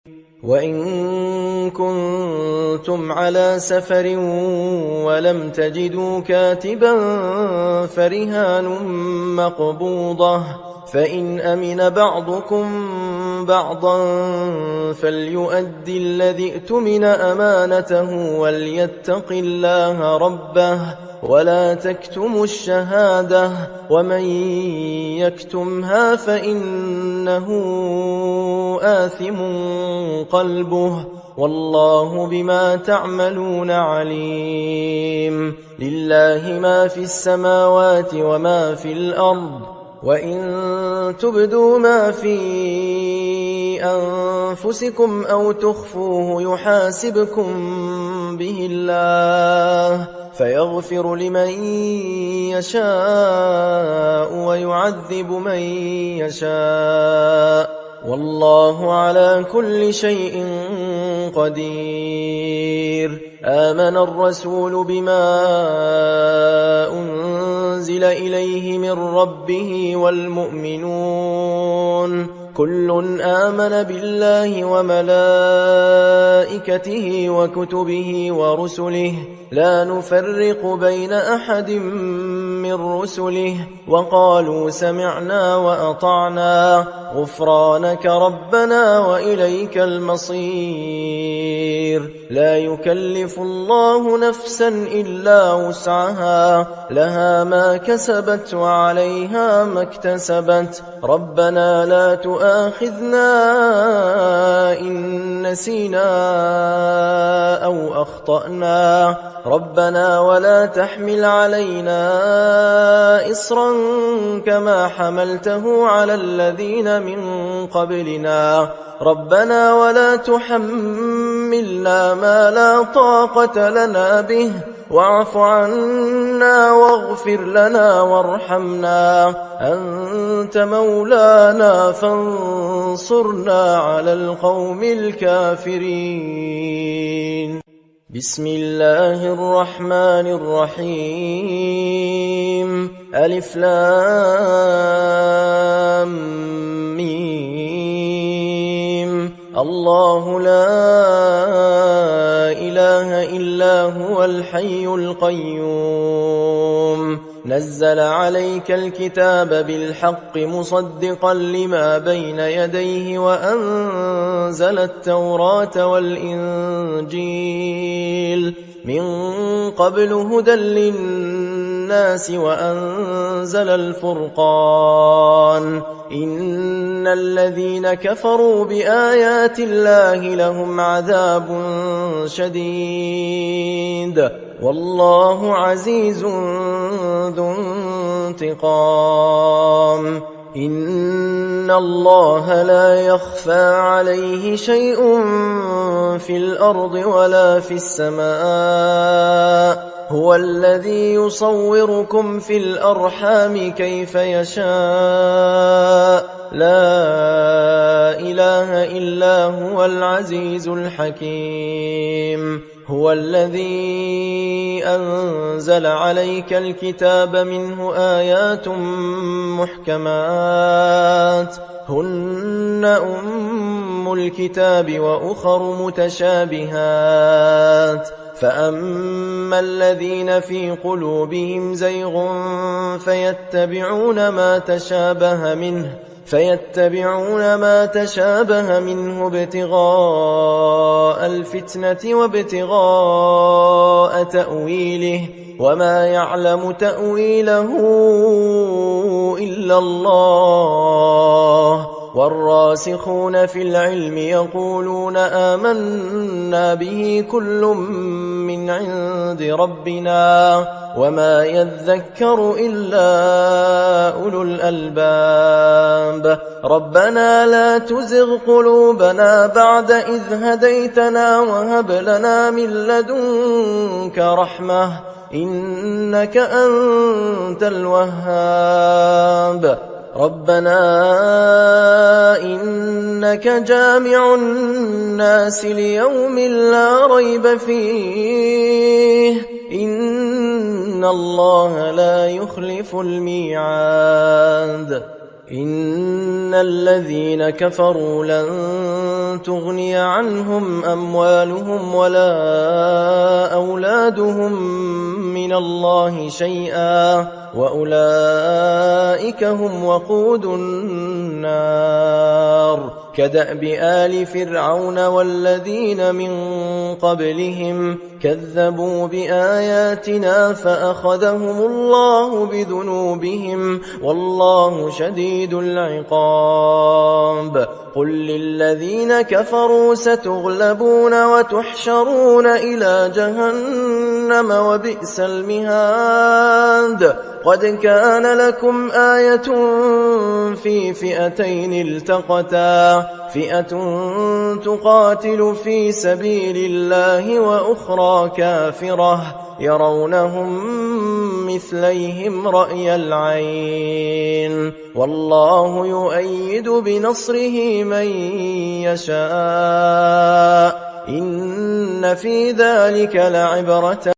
وإن كنتم على سفر ولم تجدوا كاتبا فرهان مقبوضة، فإن أمن بعضكم بعضا فليؤد الذي اؤتمن أمانته وليتق الله ربه ولا تكتموا الشهادة، ومن يكتمها فإنه آثم قلبه والله بما تعملون عليم. لله ما في السماوات وما في الأرض، وإن تبدوا ما في أنفسكم أو تخفوه يحاسبكم به الله فيغفر لمن يشاء ويعذب من يشاء والله على كل شيء قدير. آمن الرسول بما أنزل إليه من ربه والمؤمنون كل آمن بالله وملائكته وكتبه ورسله لا نفرق بين أحد من رسله وقالوا سمعنا وأطعنا غفرانك ربنا وإليك المصير. لا يكلف الله نفسا إلا وسعها لها ما كسبت وعليها ما اكتسبت ربنا لا تؤاخذنا إن نسينا أو أخطأنا ربنا ولا تحمل علينا إصرا كما حملته على الذين من قبلنا ربنا ولا تحملنا ما لا طاقة لنا به واعف عنا واغفر لنا وارحمنا أنت مولانا فانصرنا على القوم الكافرين. بسم الله الرحمن الرحيم. ألف لام ميم. الله لا إله إلا هو الحي القيوم نزل عليك الكتاب بالحق مصدقا لما بين يديه وأنزل التوراة والإنجيل من قبل هدى للناس وأنزل الفرقان إن الذين كفروا بآيات الله لهم عذاب شديد والله عزيز ذو انتقام. إن الله لا يخفى عليه شيء في الأرض ولا في السماء هو الذي يصوركم في الأرحام كيف يشاء لا إله إلا هو العزيز الحكيم. هو الذي أنزل عليك الكتاب منه آيات محكمات هن أم الكتاب وأخر متشابهات فأما الذين في قلوبهم زيغ فيتبعون ما تشابه منه ابتغاء الفتنة وابتغاء تأويله وما يعلم تأويله إلا الله والراسخون في العلم يقولون آمنا به كل من عند ربنا وما يذكر إلا أولو الألباب. ربنا لا تزغ قلوبنا بعد إذ هديتنا وهب لنا من لدنك رحمة إنك أنت الوهاب. ربنا إنك جامع الناس ليوم لا ريب فيه إن الله لا يخلف الميعاد. إن الذين كفروا لن تغني عنهم أموالهم ولا أولادهم من الله شيئا وأولئك هم وقود النار كدأب آل فرعون والذين من قبلهم كذبوا بآياتنا فأخذهم الله بذنوبهم والله شديد العقاب قل للذين كفروا ستغلبون وتحشرون إلى جهنم وبئس المهاد قد كان لكم آية في فئتين التقتا فئة تقاتل في سبيل الله وأخرى كافرة يرونهم مثليهم رأي العين والله يؤيد بنصره من يشاء إن في ذلك لعبرة